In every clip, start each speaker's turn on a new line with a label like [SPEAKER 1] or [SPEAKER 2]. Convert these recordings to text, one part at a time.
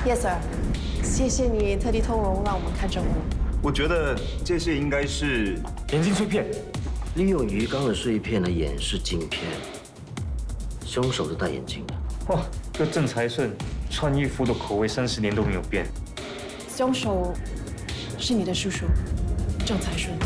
[SPEAKER 1] Yes, sir。谢谢你特地通融让我们看证物。
[SPEAKER 2] 我觉得这些应该是
[SPEAKER 3] 眼镜碎片，
[SPEAKER 4] 利用鱼缸的碎片来掩饰镜片。凶手是戴眼镜的。
[SPEAKER 3] 哇，这郑才顺穿衣服的口味30年都没有变。
[SPEAKER 1] 凶手是你的叔叔郑才顺。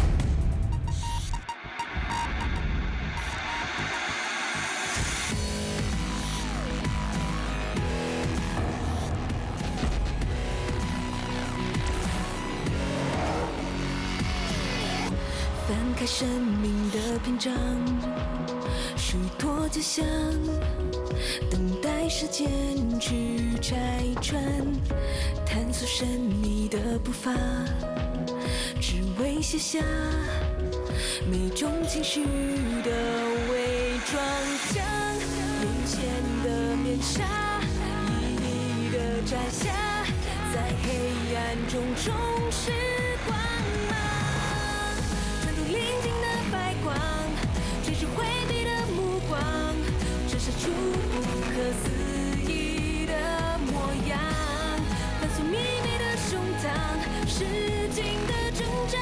[SPEAKER 5] 翻开生命的篇章，许多假象，等待时间去拆穿，探索神秘的步伐，只为写下每种情绪的伪装，将眼前的面纱一一的摘下，在黑暗中重拾光芒。临近的白光，追逐回避的目光，折射出不可思议的模样。粉碎秘密的胸膛，使劲的挣扎，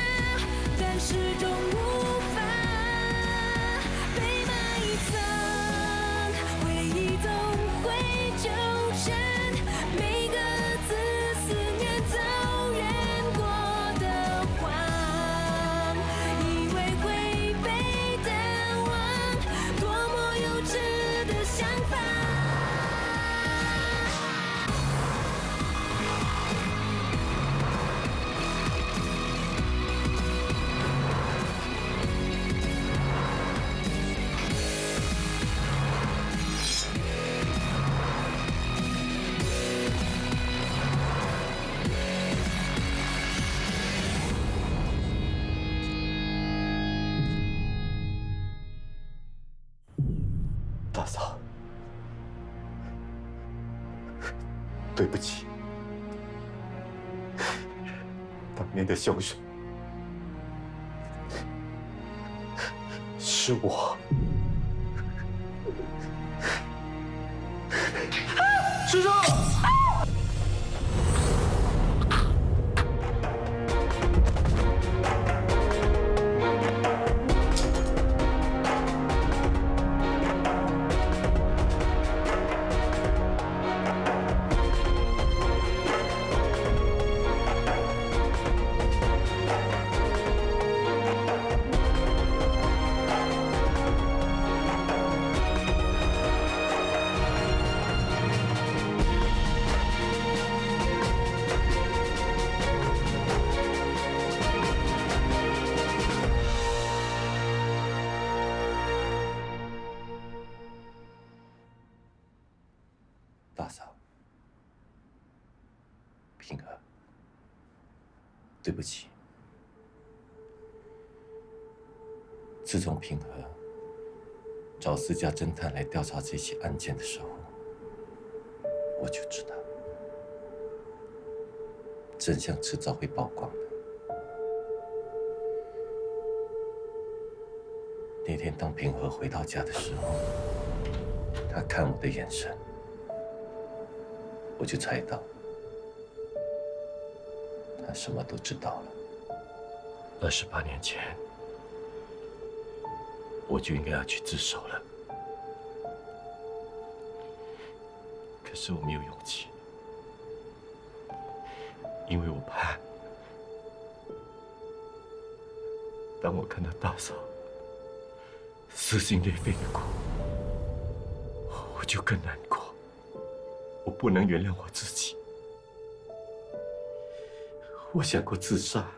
[SPEAKER 5] 但始终无法被埋藏。回忆总会纠缠每个字，思念走远过的谎。想法。
[SPEAKER 6] 大嫂，对不起，当年的凶手是我。师叔！大嫂，平儿，对不起。自从平儿找私家侦探来调查这起案件的时候，我就知道真相迟早会曝光的。那天当平和回到家的时候，他看我的眼神，我就猜到他什么都知道了。28年前，我就应该要去自首了，可是我没有勇气，因为我怕，当我看到大嫂撕心裂肺的哭，我就更难过。我不能原谅我自己。我想过自杀，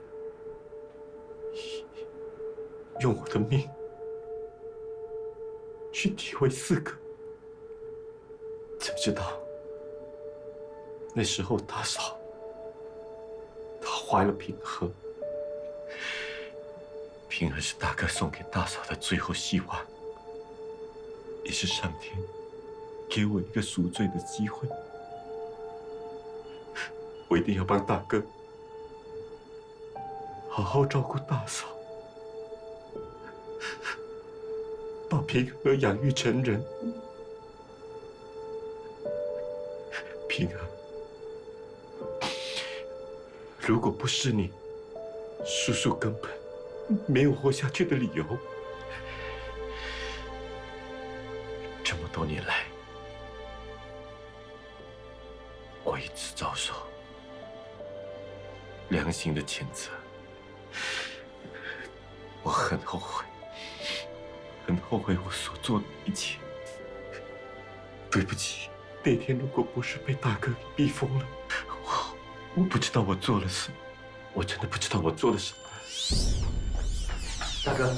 [SPEAKER 6] 用我的命去体会4个，才知道那时候大嫂她怀了平和，平和是大哥送给大嫂的最后希望，也是上天给我一个赎罪的机会。我一定要帮大哥好好照顾大嫂，把平和养育成人。平和，如果不是你，叔叔根本没有活下去的理由。这么多年来，我一直遭受良心的谴责，我很后悔，很后悔我所做的一切。对不起，那天如果不是被大哥给逼疯了，我不知道我做了什么，我真的不知道我做了什么。
[SPEAKER 7] 大哥，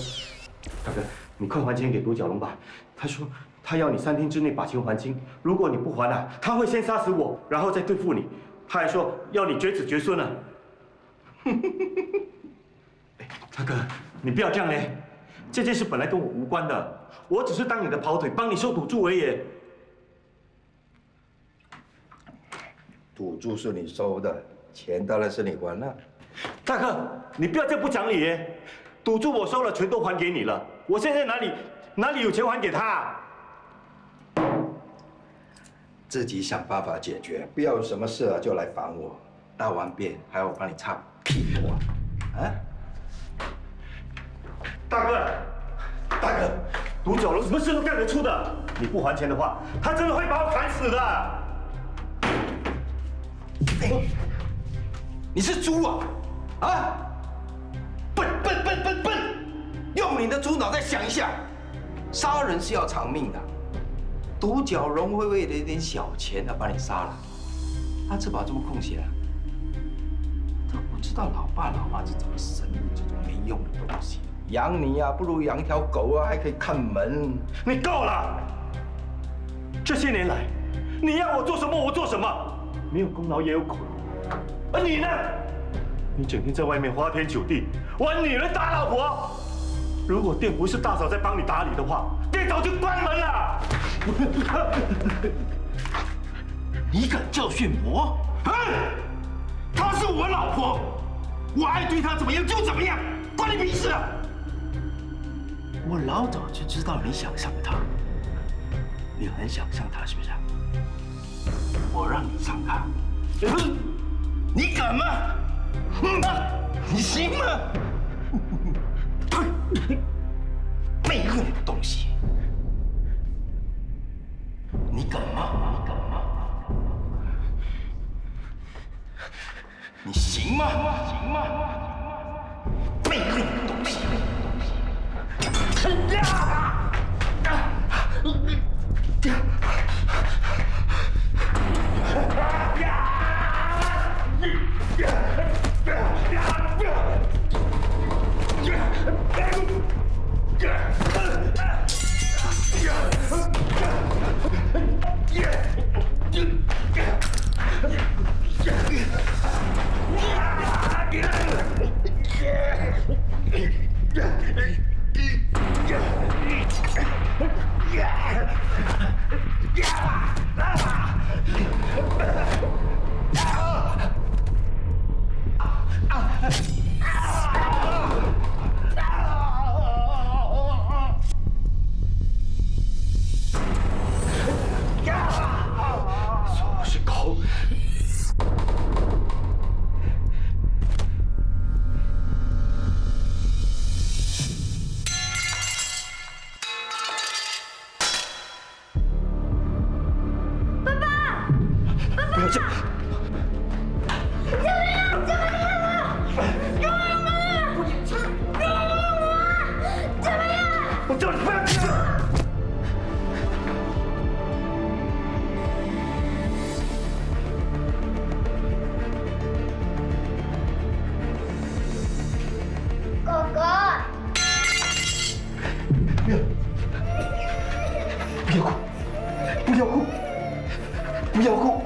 [SPEAKER 7] 你快还钱给独角龙吧。他说他要你3天之内把钱还清，如果你不还啊，他会先杀死我，然后再对付你。他还说要你绝子绝孙啊！大哥，你不要这样嘞，这件事本来跟我无关的，我只是当你的跑腿，帮你收赌注而已。
[SPEAKER 8] 赌注是你收的，钱当然是你还了。
[SPEAKER 7] 大哥，你不要这样不讲理耶！赌注我收了，全都还给你了，我现在哪里有钱还给他？
[SPEAKER 8] 自己想办法解决，不要有什么事就来烦我，大完便还要我帮你擦屁股啊！
[SPEAKER 7] 大哥，独角龙什么事都干得出的，你不还钱的话，他真的会把我砍死的。
[SPEAKER 8] 你是猪啊！啊！笨！用你的猪脑袋想一下，杀人是要偿命的。独角龙会为了一点小钱把你杀了，他吃饱这么空闲啊，都不知道老爸老妈是怎么生的这种没用的东西。养你啊，不如养一条狗啊，还可以看门。
[SPEAKER 7] 你够了！这些年来，你要我做什么我做什么，没有功劳也有苦劳。而你呢？你整天在外面花天酒地，玩女人打老婆。如果店不是大嫂在帮你打理的话，店早就关门了。
[SPEAKER 8] 你敢教训我？她是我老婆，我爱对她怎么样就怎么样，关你屁事啊！我老早就知道你想上她，你很想上她是不是？我让你上她，你敢吗？你行吗？没用的东西，你敢吗？你行吗？没用的东西。不要哭！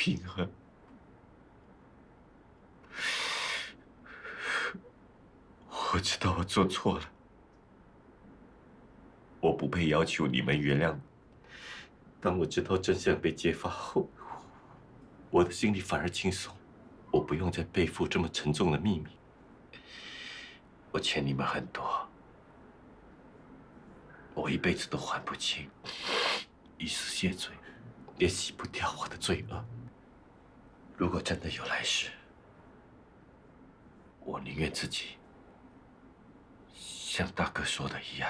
[SPEAKER 6] 平和。我知道我做错了，我不配要求你们原谅。当我知道真相被揭发后，我的心里反而轻松，我不用再背负这么沉重的秘密。我欠你们很多，我一辈子都还不清，以死谢罪，也洗不掉我的罪恶。如果真的有来世，我宁愿自己像大哥说的一样，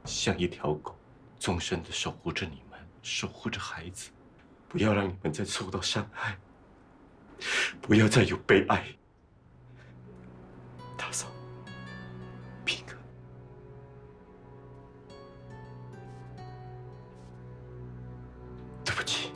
[SPEAKER 6] 像一条狗，终身的守护着你们，守护着孩子，不要让你们再受到伤害，不要再有悲哀。大嫂，平哥，对不起。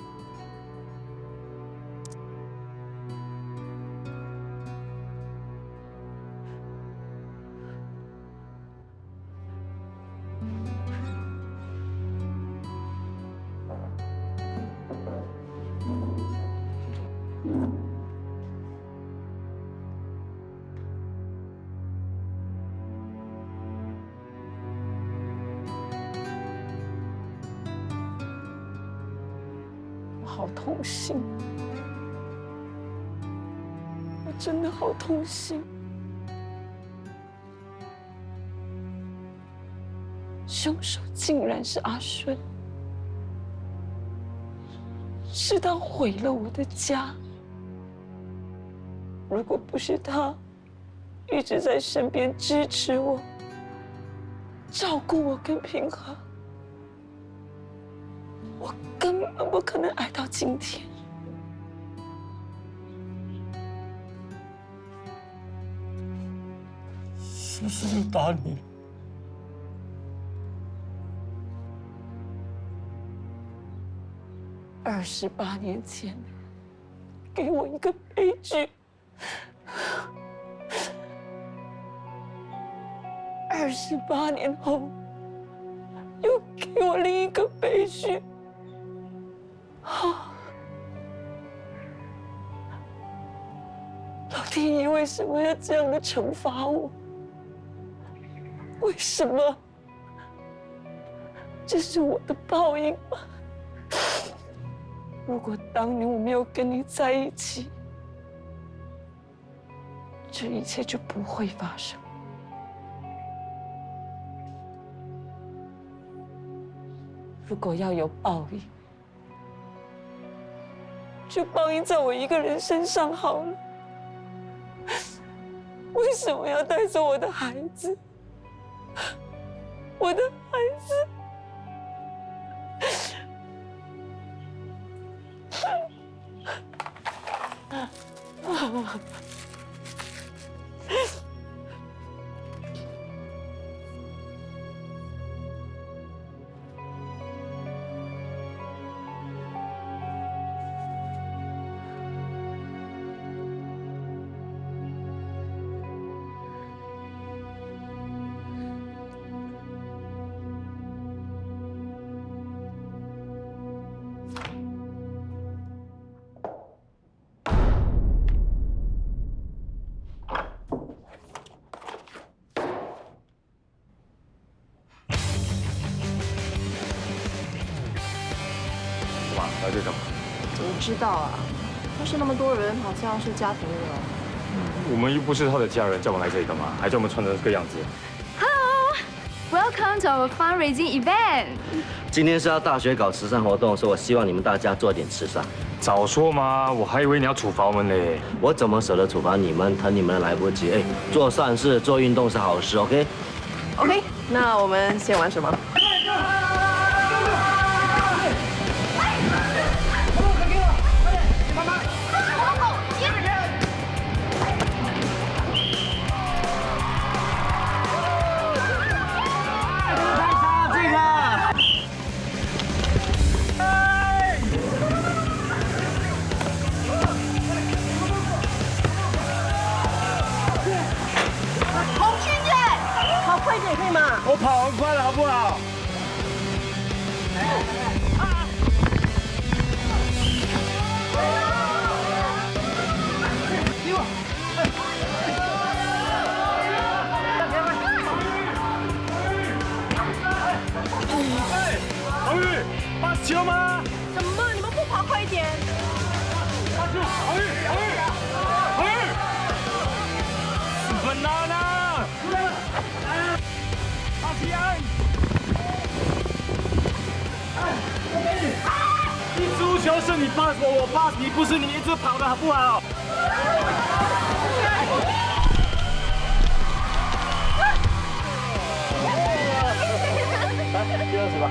[SPEAKER 1] 好痛心，我真的好痛心。凶手竟然是阿顺，是他毁了我的家。如果不是他一直在身边支持我、照顾我跟平和，我根本不可能挨到今天。
[SPEAKER 7] 思思又打你了。
[SPEAKER 1] 28年前，给我一个悲剧；28年后，又给我另一个悲剧。老天爷为什么要这样的惩罚我？为什么？这是我的报应吗？如果当年我没有跟你在一起，这一切就不会发生。如果要有报应，就报应在我一个人身上好了。为什么要带走我的孩子？我的孩子！
[SPEAKER 3] 来这干嘛？
[SPEAKER 9] 怎么知道啊？要是那么多人，好像是家庭日哦。
[SPEAKER 3] 我们又不是他的家人，叫我们来这里干嘛？还叫我们穿成这个样子
[SPEAKER 10] Welcome to our fundraising event。
[SPEAKER 4] 今天是要大学搞慈善活动，所以我希望你们大家做点慈善。
[SPEAKER 3] 早说嘛，我还以为你要处罚我们嘞。
[SPEAKER 4] 我怎么舍得处罚你们？疼你们来不及。哎，做善事、做运动是好事 ，OK？
[SPEAKER 9] OK， 那我们先玩什么？
[SPEAKER 7] 我跑很快了，好不好？
[SPEAKER 10] 啊
[SPEAKER 7] 起来！你足球是你 pass 我pass 你，不是你一直跑的好不好？来，第20吧。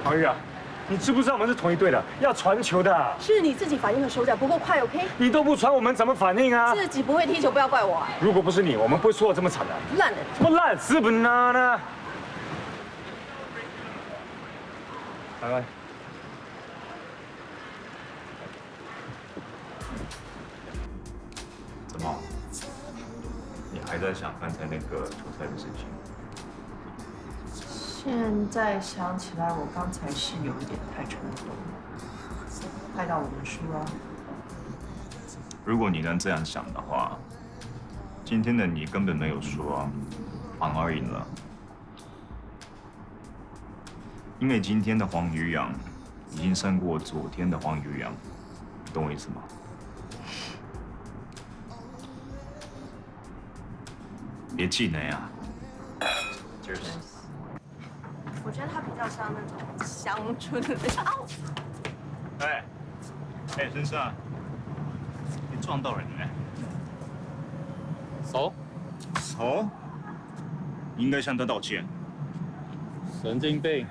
[SPEAKER 7] 黄玉啊，你知不知道我们是同一队的，要传球的。
[SPEAKER 9] 是你自己反应和手脚不够快 ，OK？
[SPEAKER 7] 你都不传，我们怎么反应啊？
[SPEAKER 9] 自己不会踢球，不要怪我啊！
[SPEAKER 7] 如果不是你，我们不会输得这么惨的。
[SPEAKER 9] 烂的。
[SPEAKER 7] 什么烂？是不呢？拜拜。
[SPEAKER 2] 怎么？你还在想刚才那个球赛的事情？
[SPEAKER 9] 现在想起来，我刚才是有一点太冲动了，害到我们输了。
[SPEAKER 2] 如果你能这样想的话，今天的你根本没有输啊，反而赢了。因为今天的黄鱼洋已经胜过昨天的黄鱼洋，你懂我意思吗？别气馁啊 ！Cheers。
[SPEAKER 9] 我觉得他比较像那种乡村的。
[SPEAKER 2] 哎，先生，你撞到人了。
[SPEAKER 3] 手，
[SPEAKER 2] 你应该向他道歉。
[SPEAKER 3] 神经病！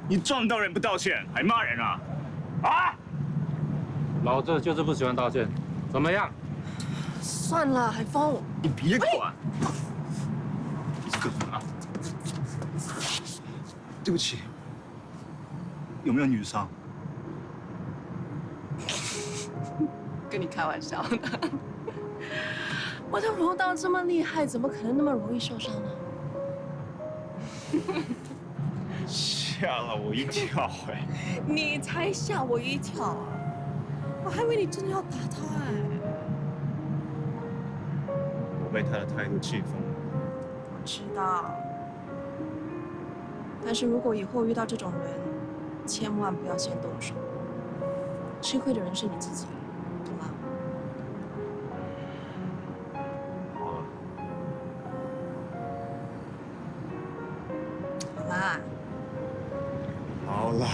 [SPEAKER 2] 你撞到人不道歉，还骂人啊？啊！
[SPEAKER 3] 老子就是不喜欢道歉，怎么样？
[SPEAKER 9] 算了，海峰，
[SPEAKER 2] 你别管！你这个人啊！对不起，有没有女伤？
[SPEAKER 9] 跟你开玩笑的。我的柔道这么厉害，怎么可能那么容易受伤呢？
[SPEAKER 2] 吓了我一跳哎！
[SPEAKER 9] 你才吓我一跳啊！我还以为你真的要打他哎。
[SPEAKER 2] 我被他的态度气疯了。
[SPEAKER 9] 我知道，但是如果以后遇到这种人，千万不要先动手，吃亏的人是你自己，懂吗？
[SPEAKER 2] 好了，
[SPEAKER 9] 好啦。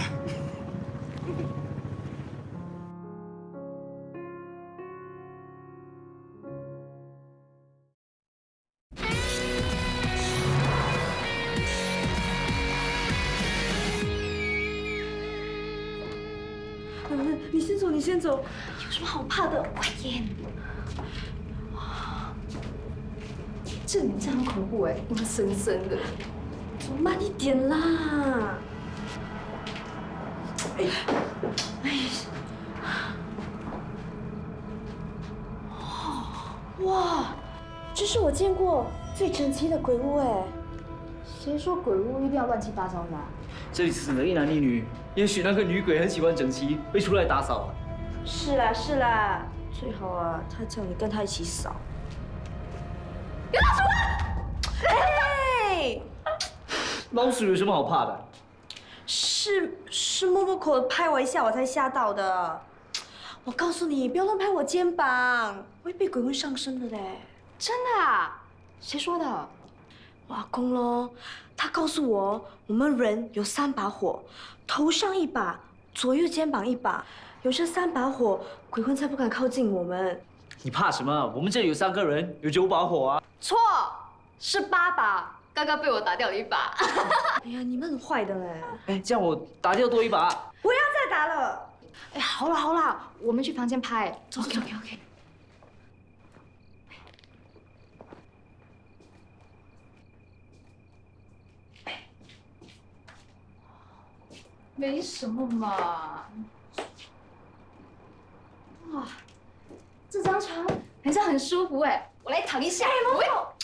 [SPEAKER 2] 好了。
[SPEAKER 1] 你先走，你先走，有什么好怕的？快点！
[SPEAKER 10] 这里真的很恐怖哎，阴森森的。
[SPEAKER 1] 走慢一点啦！哇，这是我见过最整齐的鬼屋哎！
[SPEAKER 10] 谁说鬼屋一定要乱七八糟的？
[SPEAKER 11] 这里死了一男一女，也许那个女鬼很喜欢整齐，会出来打扫。
[SPEAKER 1] 是啦是啦，最好啊，他叫你跟他一起扫。
[SPEAKER 10] 有老鼠啊！
[SPEAKER 1] 哎，
[SPEAKER 11] 老鼠有什么好怕的？
[SPEAKER 1] 是默默口拍我一下，我才吓到的。我告诉你，不要乱拍我肩膀，会被鬼魂上身的嘞。
[SPEAKER 10] 真的啊？谁说的？
[SPEAKER 1] 我阿公咯，他告诉我，我们人有3把火，头上1把，左右肩膀1把，有这3把火，鬼魂才不敢靠近我们。
[SPEAKER 11] 你怕什么？我们这里有3个人，有9把火啊。
[SPEAKER 10] 错，是8把，刚刚被我打掉了1把。
[SPEAKER 1] 哎呀，你们很坏的嘞！
[SPEAKER 11] 哎，这样我打掉多1把。
[SPEAKER 1] 不要再打了。
[SPEAKER 10] 哎，好啦好啦，我们去房间拍。走。OK。没什么嘛。哇，这张床好像很舒服哎，我来躺一下。哎，哇。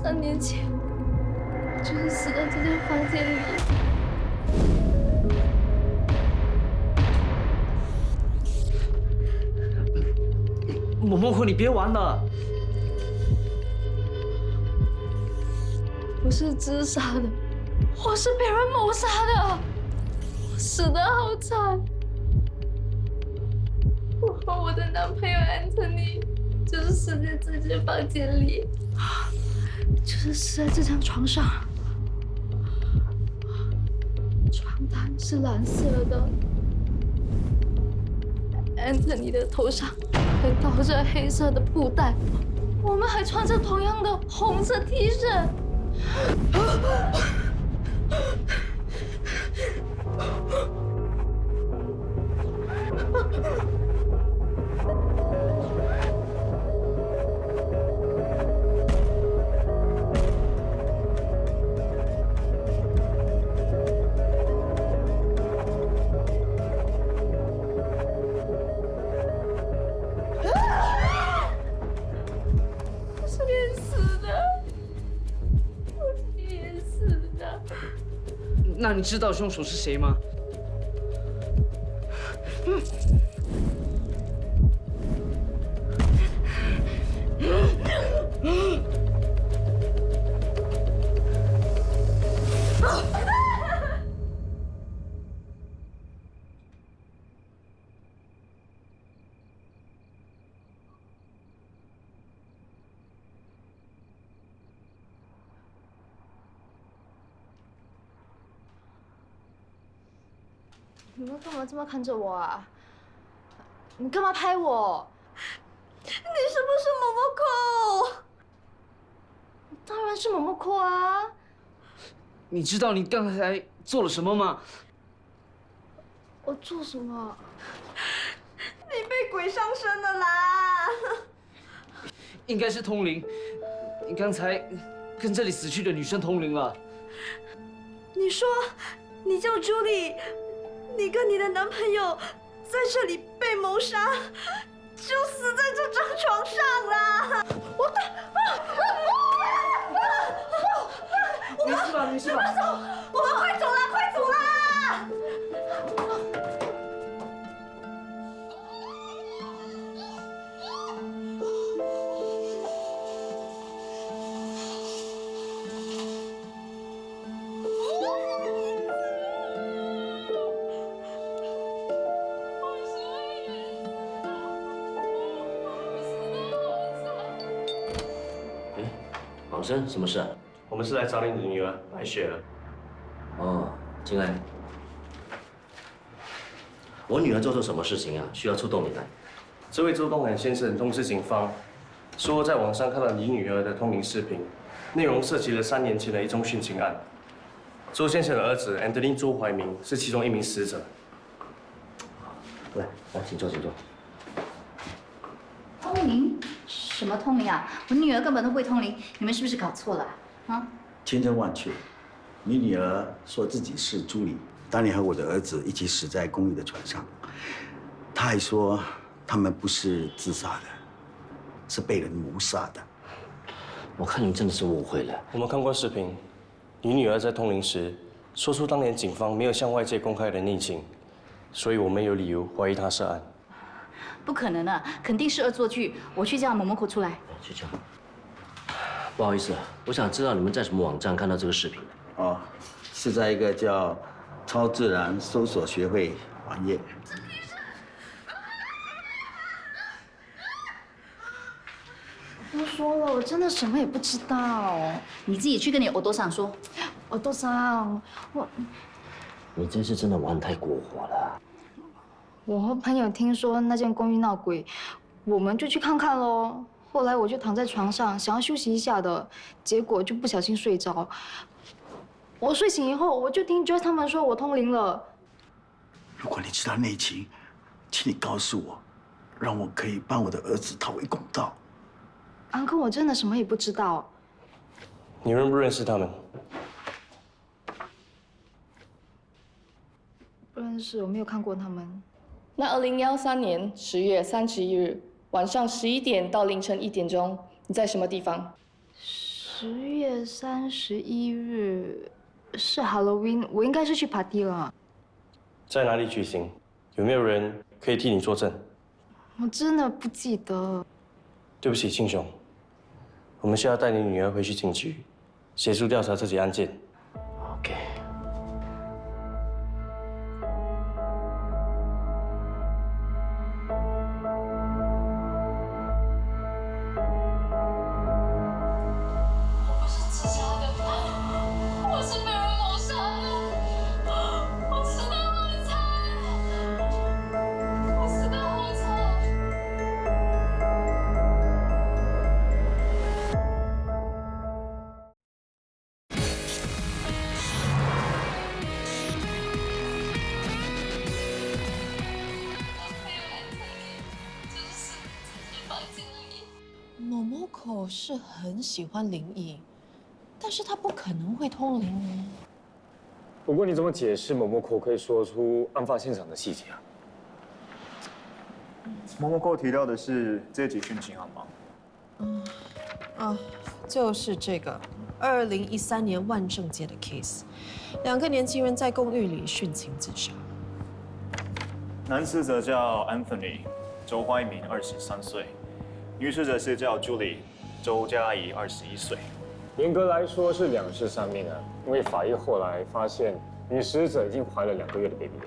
[SPEAKER 10] 3年前，就是死在这间房间里。
[SPEAKER 11] 某某虎，你别玩了。
[SPEAKER 10] 不是自杀的，我是被人谋杀的，我死得好惨。我和我的男朋友安东尼就是死在这间房间里，就是死在这张床上。床单是蓝色的，安东尼的头上还套着黑色的布袋，我们还穿着同样的红色 T 恤。
[SPEAKER 11] 那你知道凶手是谁吗？
[SPEAKER 10] 你们干嘛这么看着我啊？你干嘛拍我？
[SPEAKER 1] 你是不是某某口？
[SPEAKER 10] 当然是某某口啊！
[SPEAKER 11] 你知道你刚才做了什么吗？
[SPEAKER 10] 我做什么？
[SPEAKER 1] 你被鬼上身了啦！
[SPEAKER 11] 应该是通灵，你刚才跟这里死去的女生通灵了。
[SPEAKER 1] 你说，你叫朱莉，你跟你的男朋友在这里被谋杀，就死在这张床上啦！
[SPEAKER 11] 没事吧？没事吧？
[SPEAKER 1] 我们快走啦！快走啦！
[SPEAKER 4] 王生，什么事啊？
[SPEAKER 7] 我们是来找你的女儿白雪儿。
[SPEAKER 4] 哦，进来。我女儿做错什么事情啊？需要出动你来？
[SPEAKER 7] 这位周东南先生通知警方，说在网上看到你女儿的通灵视频，内容涉及了3年前的一宗殉情案。周先生的儿子 Anthony 周怀民是其中一名死者。
[SPEAKER 4] 来，请坐，请坐。
[SPEAKER 10] 通灵？什么通灵啊？我女儿根本都不会通灵，你们是不是搞错了啊？
[SPEAKER 12] 千真万确，你女儿说自己是朱莉，当年和我的儿子一起死在公寓的船上。她还说他们不是自杀的，是被人谋杀的。
[SPEAKER 4] 我看你们真的是误会了。
[SPEAKER 7] 我们看过视频，你女儿在通灵时说出当年警方没有向外界公开的内情，所以我们有理由怀疑她涉案。
[SPEAKER 10] 不可能的，肯定是恶作剧。我去叫某某口出来。
[SPEAKER 4] 去叫。不好意思，我想知道你们在什么网站看到这个视频？
[SPEAKER 12] 哦，是在一个叫“超自然搜索学会”网页。
[SPEAKER 10] 我说了，我真的什么也不知道。你自己去跟你耳朵上说，耳朵上，
[SPEAKER 4] 你这次真的玩太过火了。
[SPEAKER 10] 我和朋友听说那间公寓闹鬼，我们就去看看喽。后来我就躺在床上想要休息一下的，结果就不小心睡着。我睡醒以后，我就听 Joyce 他们说我通灵了。
[SPEAKER 12] 如果你知道内情，请你告诉我，让我可以帮我的儿子讨回公道。
[SPEAKER 10] 安哥，我真的什么也不知道。
[SPEAKER 7] 你认不认识他们？
[SPEAKER 10] 不认识，我没有看过他们。
[SPEAKER 13] 那2013年10月31日晚上11点到凌晨1点钟，你在什么地方？
[SPEAKER 10] 10月31日是 Halloween， 我应该是去 party 了。
[SPEAKER 14] 在哪里举行？有没有人可以替你作证？
[SPEAKER 10] 我真的不记得。
[SPEAKER 14] 对不起，庆雄，我们需要带你女儿回去警局，协助调查这起案件。
[SPEAKER 4] OK。
[SPEAKER 9] Momoko 是很喜欢灵异，但是他不可能会通灵啊。
[SPEAKER 3] 不过你怎么解释某某口可以说出案发现场的细节啊？
[SPEAKER 2] 某某口提到的是这起殉情案吗？
[SPEAKER 9] 就是这个2013年万圣节的 case， 2个年轻人在公寓里殉情自杀。
[SPEAKER 2] 男死者叫 Anthony， 周怀民，23岁；女死者是叫 Julie， 周佳怡，21岁。
[SPEAKER 3] 严格来说是2尸3命啊，因为法医后来发现女死者已经怀了2个月的 baby。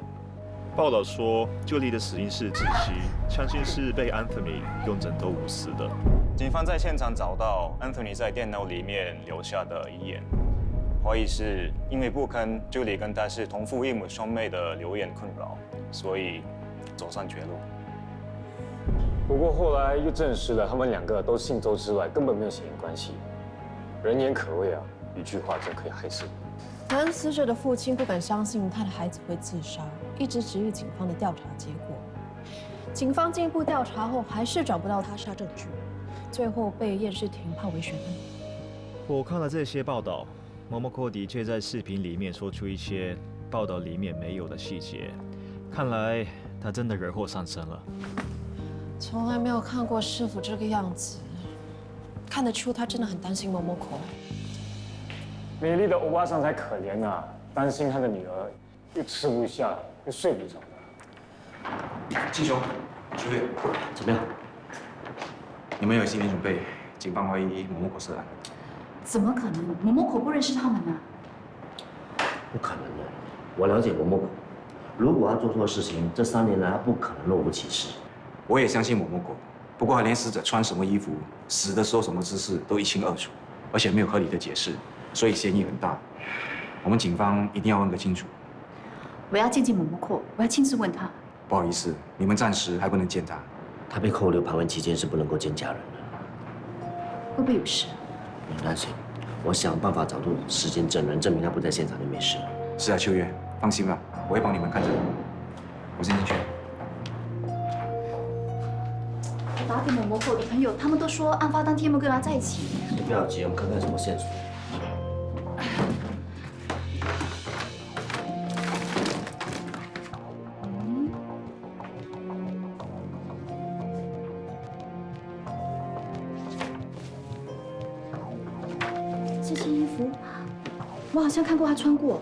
[SPEAKER 2] 报道说，Julie的死因是窒息，相信是被 Anthony 用枕头捂死的。警方在现场找到 Anthony 在电脑里面留下的遗言，怀疑是因为不堪 Julie 跟他是同父异母兄妹的流言困扰，所以走上绝路。
[SPEAKER 3] 不过后来又证实了，他们2个都姓周之外，根本没有血缘关系。人言可畏啊，一句话真可以害死人。
[SPEAKER 9] 男死者的父亲不敢相信他的孩子会自杀，一直质疑警方的调查结果。警方进一步调查后，还是找不到他杀证据，最后被验尸庭判为悬案。
[SPEAKER 2] 我看了这些报道，某某口的确在视频里面说出一些报道里面没有的细节，看来他真的惹祸上身了。
[SPEAKER 9] 从来没有看过师傅这个样子，看得出他真的很担心某某口。
[SPEAKER 3] 美丽的欧巴桑才可怜啊，担心他的女儿，又吃不下，又睡不着的。
[SPEAKER 15] 庆雄、秋月，
[SPEAKER 4] 怎么样？
[SPEAKER 15] 你们有心理准备？警方怀疑某某口涉案。
[SPEAKER 16] 怎么可能？某某口不认识他们啊？
[SPEAKER 4] 不可能的，我了解某某口，如果他做错事情，这3年来他不可能若无其事。
[SPEAKER 15] 我也相信某某口，不过他连死者穿什么衣服、死的时候什么姿势都一清二楚，而且没有合理的解释，所以嫌疑很大。我们警方一定要问个清楚。
[SPEAKER 16] 我要见某某口，我要亲自问他。
[SPEAKER 15] 不好意思，你们暂时还不能见他。
[SPEAKER 4] 他被扣留盘问期间是不能够见家人的。
[SPEAKER 16] 会不会有事？
[SPEAKER 4] 不用担心，我想办法找出时间证人，证明他不在现场就没事了。
[SPEAKER 15] 是啊，秋月，放心吧，我会帮你们看着。我先进去。
[SPEAKER 16] 我打给某某口的朋友，他们都说案发当天他们跟他在一起。
[SPEAKER 4] 你不要急，我们看看有什么线索。
[SPEAKER 16] 这件衣服，我好像看过他穿过。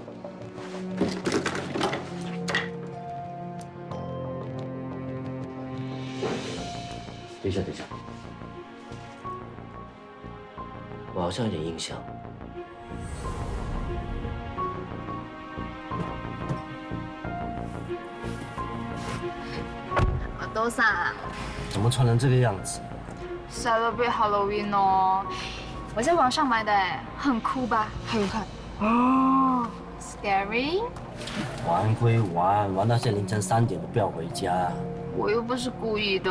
[SPEAKER 4] 等一下，我好像有点印象。
[SPEAKER 10] 我都傻，
[SPEAKER 4] 怎么穿成这个样子？
[SPEAKER 10] Celebrate Halloween 哦，我在网上买的，很酷吧？还有看哦 ，Scary。
[SPEAKER 4] 玩归玩，玩到现在凌晨3点都不要回家。
[SPEAKER 10] 我又不是故意的，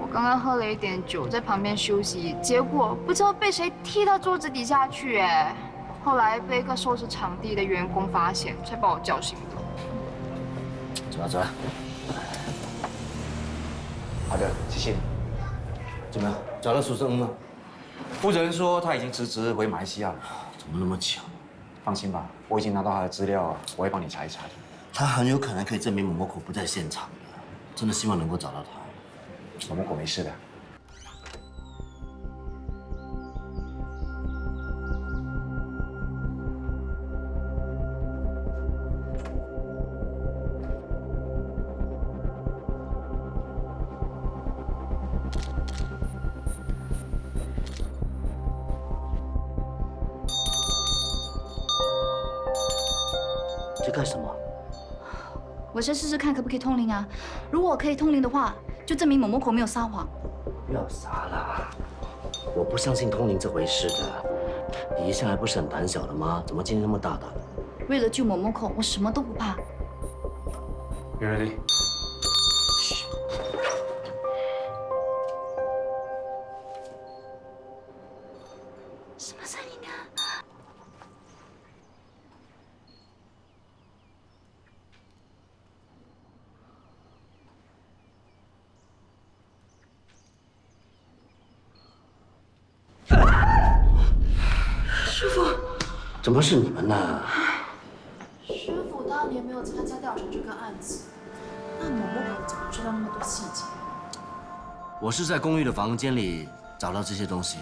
[SPEAKER 10] 我刚刚喝了一点酒，在旁边休息，结果不知道被谁踢到桌子底下去，哎，后来被一个收拾场地的员工发现，才把我叫醒的。
[SPEAKER 4] 走了走了。
[SPEAKER 15] 好的，谢谢。
[SPEAKER 4] 怎么样？找到苏生吗？
[SPEAKER 15] 负责人说他已经辞职回马来西亚了。
[SPEAKER 4] 怎么那么巧？
[SPEAKER 15] 放心吧，我已经拿到他的资料，我会帮你查一查的。
[SPEAKER 4] 他很有可能可以证明某某口不在现场的，真的希望能够找到他。
[SPEAKER 15] 某某口没事的。
[SPEAKER 4] 在干什么？
[SPEAKER 16] 我先试试看可不可以通灵啊。如果我可以通灵的话，就证明某某口没有撒谎。
[SPEAKER 4] 不要傻了，我不相信通灵这回事的。你一向来不是很胆小的吗？怎么今天那么大胆？
[SPEAKER 16] 为了救某某口，我什么都不怕。
[SPEAKER 3] You ready？
[SPEAKER 16] 什么声音啊？
[SPEAKER 1] 师傅，
[SPEAKER 4] 怎么是你们呢？
[SPEAKER 9] 师傅当年没有参加调查这个案子，那某某口怎么知道那么多细节？
[SPEAKER 4] 我是在公寓的房间里找到这些东西，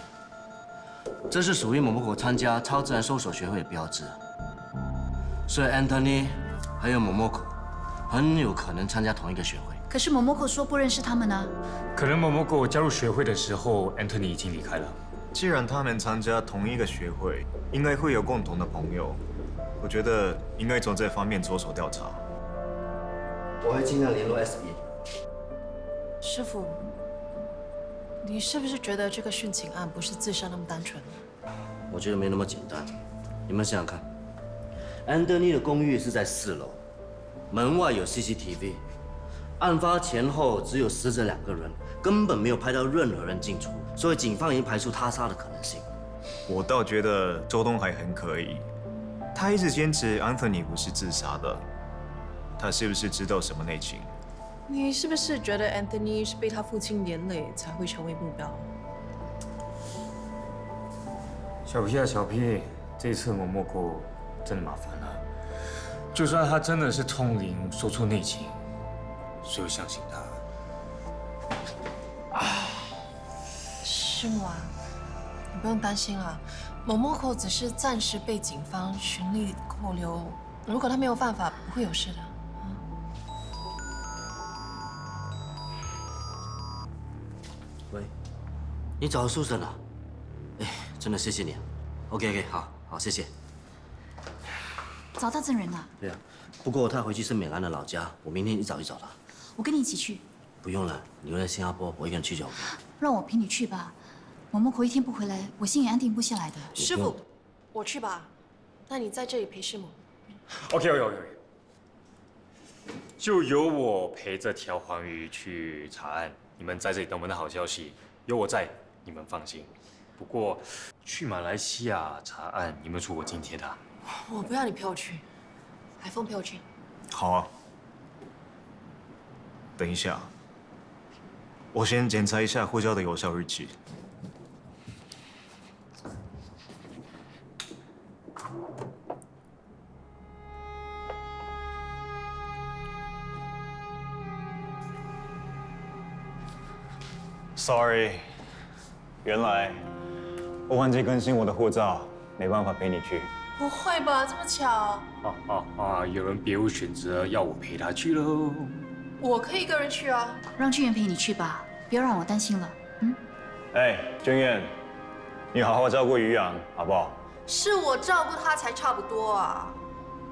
[SPEAKER 4] 这是属于某某口参加超自然搜索学会的标志，所以 Anthony 还有某某口很有可能参加同一个学会。
[SPEAKER 16] 可是某某口说不认识他们呢。
[SPEAKER 3] 可能某某狗加入学会的时候，Anthony 已经离开了。
[SPEAKER 2] 既然他们参加同一个学会，应该会有共同的朋友。我觉得应该从这方面着手调查。
[SPEAKER 4] 我会尽量联络 SB。
[SPEAKER 9] 师傅，你是不是觉得这个殉情案不是自杀那么单纯？
[SPEAKER 4] 我觉得没那么简单。你们想想看，安德尼的公寓是在4楼，门外有 CCTV， 案发前后只有死者2个人，根本没有拍到任何人进出，所以警方已经排除他杀的可能性。
[SPEAKER 2] 我倒觉得周东海很可疑，他一直坚持安芬尼不是自杀的，他是不是知道什么内情？
[SPEAKER 9] 你是不是觉得 Anthony 是被他父亲连累才会成为目标？
[SPEAKER 3] 小 P 啊，小 P， 这次某某狗真的麻烦了。就算他真的是通灵说出内情，谁会相信他？
[SPEAKER 9] 师母啊，你不用担心啦，某某口只是暂时被警方循例扣留，如果他没有犯法，不会有事的。
[SPEAKER 4] 喂，你找到苏生了？哎，真的谢谢你啊。OK， 好，谢谢。
[SPEAKER 16] 找到证人了。
[SPEAKER 4] 对啊，不过他回去是美兰的老家，我明天一早去找他。
[SPEAKER 16] 我跟你一起去。
[SPEAKER 4] 不用了，你留在新加坡，我一个人去就好了。
[SPEAKER 16] 让我陪你去吧。某某口一天不回来，我心也安定不下来的。
[SPEAKER 9] 师傅，我去吧。那你在这里陪师母。
[SPEAKER 3] OK， 就由我陪着条黄鱼去查案，你们在这里等我们的好消息。有我在，你们放心。不过去马来西亚查案，有没有出我津贴的？
[SPEAKER 9] 我不要你陪我去，海峰陪我去。
[SPEAKER 2] 好啊。等一下，我先检查一下护照的有效日期。Sorry， 原来我忘记更新我的护照，没办法陪你去。
[SPEAKER 9] 不会吧，这么巧？
[SPEAKER 3] 有人别无选择，要我陪他去喽。
[SPEAKER 9] 我可以一个人去啊。
[SPEAKER 16] 让俊元陪你去吧，不要让我担心了。
[SPEAKER 2] 哎，君燕，你好好照顾于洋，好不好？
[SPEAKER 9] 是我照顾他才差不多啊。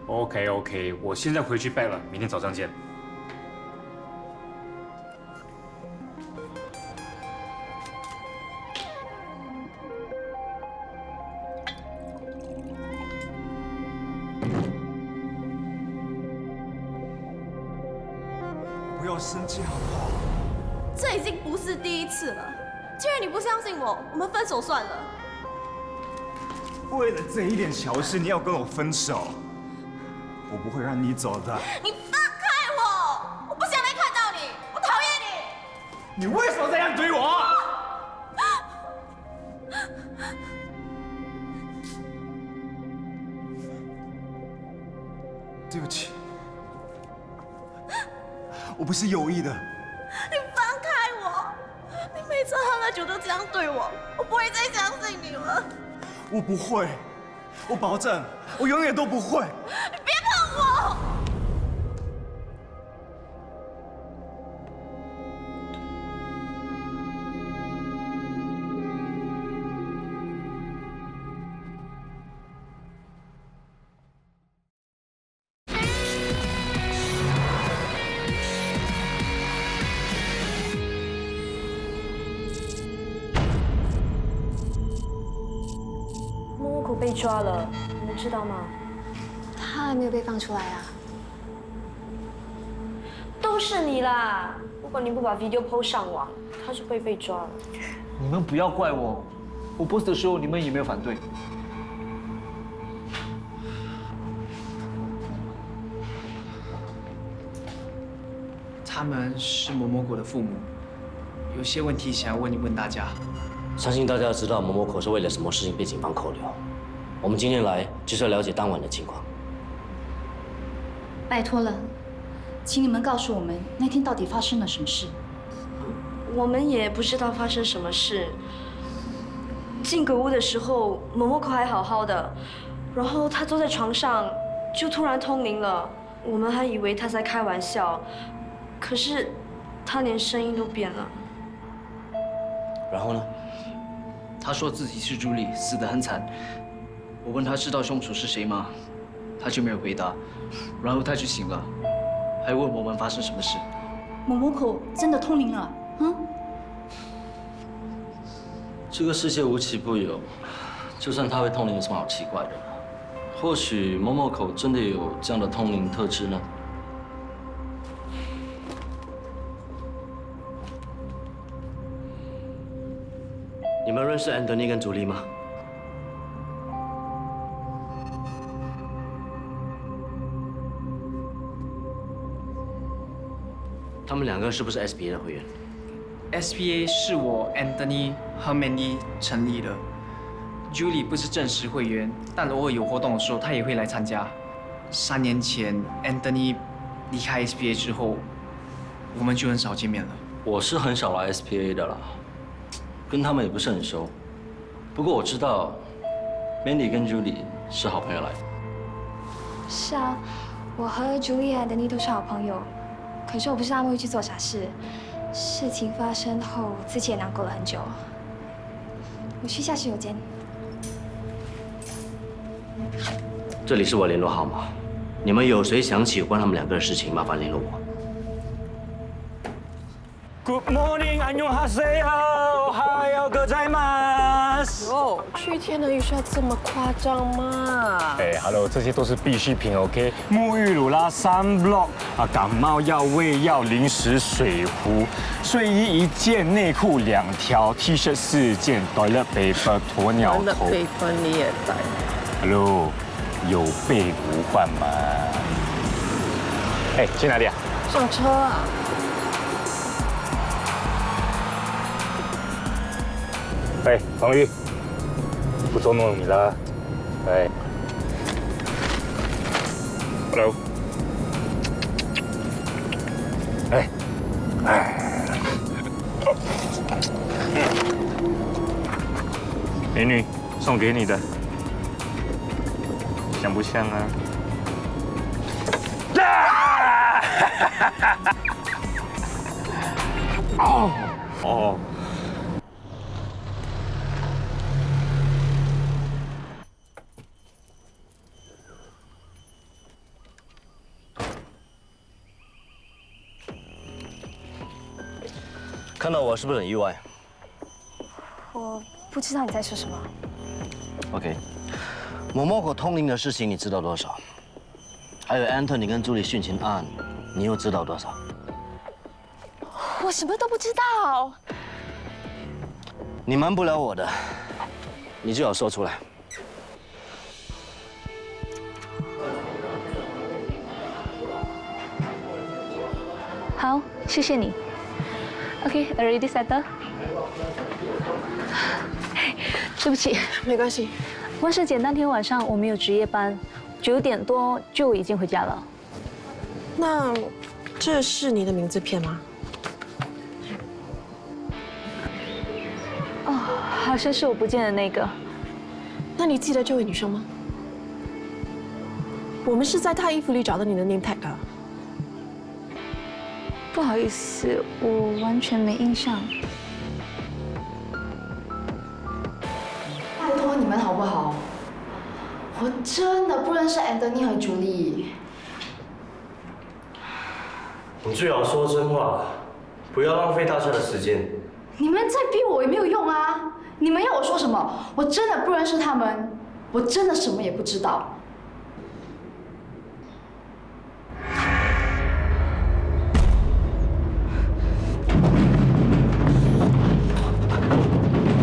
[SPEAKER 3] OK， 我现在回去拜了，明天早上见。
[SPEAKER 2] 不要生气好不好？
[SPEAKER 1] 这已经不是第一次了。既然你不相信我，我们分手算了。
[SPEAKER 2] 为了这一点小事，你要跟我分手？我不会让你走的。
[SPEAKER 1] 你放开我！我不想再看到你，我讨厌你！
[SPEAKER 2] 你为什么这样对我？对不起，我不是有意的。
[SPEAKER 1] 你放开我！你每次喝了酒都这样对我，我不会再相信你了。
[SPEAKER 2] 我不会，我保证，我永远都不会。
[SPEAKER 1] 你别碰我！被抓了，你们知道吗？
[SPEAKER 10] 他还没有被放出来啊。
[SPEAKER 1] 都是你啦！如果你不把 video PO 上网，他就会被抓了。
[SPEAKER 11] 你们不要怪我，我 post 的时候你们也没有反对。
[SPEAKER 17] 他们是某某狗的父母，有些问题想要问大家。
[SPEAKER 4] 相信大家知道某某口是为了什么事情被警方扣留。我们今天来就是要了解当晚的情况。
[SPEAKER 16] 拜托了，请你们告诉我们那天到底发生了什么事。
[SPEAKER 1] 我们也不知道发生什么事。进鬼屋的时候，某某口还好好的，然后他坐在床上，就突然通灵了。我们还以为他在开玩笑，可是他连声音都变了。
[SPEAKER 4] 然后呢？
[SPEAKER 17] 他说自己是朱莉，死得很惨。我问他知道凶手是谁吗？他就没有回答，然后他就醒了，还问我们发生什么事。
[SPEAKER 16] 某某口真的通灵了，
[SPEAKER 4] 这个世界无奇不有，就算他会通灵，有什么好奇怪的？或许某某口真的有这样的通灵特质呢？你们认识安东尼跟朱莉吗？他们两个是不是 SBA 的会员
[SPEAKER 17] SBA 是我 Anthony 和 Mandy 成立的。Julie 不是正式会员，但偶尔有活动的时候，她也会来参加。3年前 Anthony 离开 SBA 之后，我们就很少见面了。
[SPEAKER 4] 我是很少来 SBA 的啦，跟他们也不是很熟。不过我知道 Mandy 跟 Julie 是好朋友来的。
[SPEAKER 10] 是啊，我和 Julie 和 Danny 都是好朋友。可是我不知道他们会去做啥事。事情发生后，自己也难过了很久。我去下洗手间。
[SPEAKER 4] 这里是我联络号码，你们有谁想起有关他们两个的事情，麻烦联络我。
[SPEAKER 7] Good morning， 안녕하세요， 하요 gozaimasu。
[SPEAKER 9] 哦，去天而已需要这么夸张吗？
[SPEAKER 3] 哎 ，Hello， 这些都是必需品 ，OK？ 沐浴乳啦、sunblock 啊、感冒药、胃药、零食、水壶、睡衣1件、内裤2条、T 恤4件、toilet paper 鸵鸟头。
[SPEAKER 9] 备份你也带。
[SPEAKER 3] Hello， 有备无患嘛？哎，去哪里啊？
[SPEAKER 9] 上车啊！
[SPEAKER 3] 哎，黄玉，不捉弄你了。哎 ，Hello。哎，美女，送给你的，像不像啊？哦哦。
[SPEAKER 4] 看到我是不是很意外？
[SPEAKER 10] 我不知道你在说什么。
[SPEAKER 4] OK， 某某口通灵的事情你知道多少？还有 Anthony 跟朱莉殉情案，你又知道多少？
[SPEAKER 10] 我什么都不知道。
[SPEAKER 4] 你瞒不了我的，你就要说出来。
[SPEAKER 16] 好，谢谢你。OK, already settled. 对不起，
[SPEAKER 9] 没关系。
[SPEAKER 16] 万圣节那天晚上我们有值夜班，9点多就已经回家了。
[SPEAKER 9] 那这是你的名字片吗？
[SPEAKER 16] 哦，好像是我不见的那个。
[SPEAKER 9] 那你记得这位女生吗？我们是在她衣服里找到你的 name tag 啊。
[SPEAKER 16] 不好意思，我完全没印象。
[SPEAKER 10] 拜托你们好不好？我真的不认识 Anthony 和 Julie。
[SPEAKER 4] 你最好说真话，不要浪费大家的时间。
[SPEAKER 10] 你们再逼我也没有用啊！你们要我说什么？我真的不认识他们。我真的什么也不知道。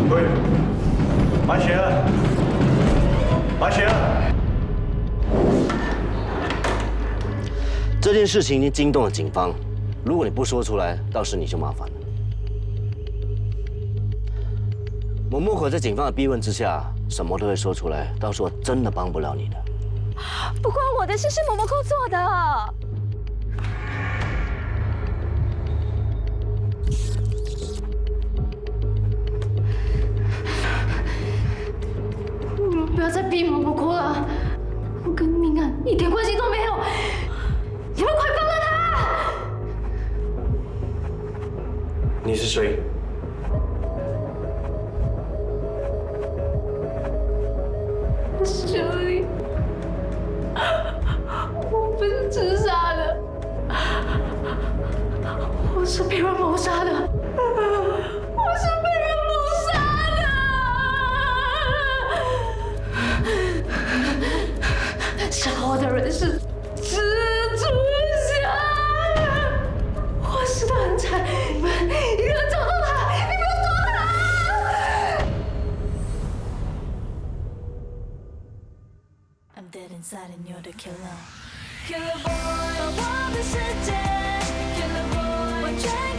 [SPEAKER 7] 喂，白雪儿，白雪儿，
[SPEAKER 4] 这件事情已经惊动了警方，如果你不说出来，到时你就麻烦了。某某可在警方的逼问之下，什么都会说出来，到时候真的帮不了你的。
[SPEAKER 5] 不关我的事，是某某扣做的。
[SPEAKER 10] 你们不要再逼某某扣了，我跟命案一点关系都没有，你们快放了他！
[SPEAKER 14] 你是谁？
[SPEAKER 10] 朱莉，我不是自杀的，我是被人谋杀的，我是被人谋杀的。杀我的人是蜘蛛侠，我死得很惨，你们一定要找到他，你不要躲他。
[SPEAKER 5] I'm dead inside and you're the killer. Killer boy，我的世界 ，Killer boy，完全。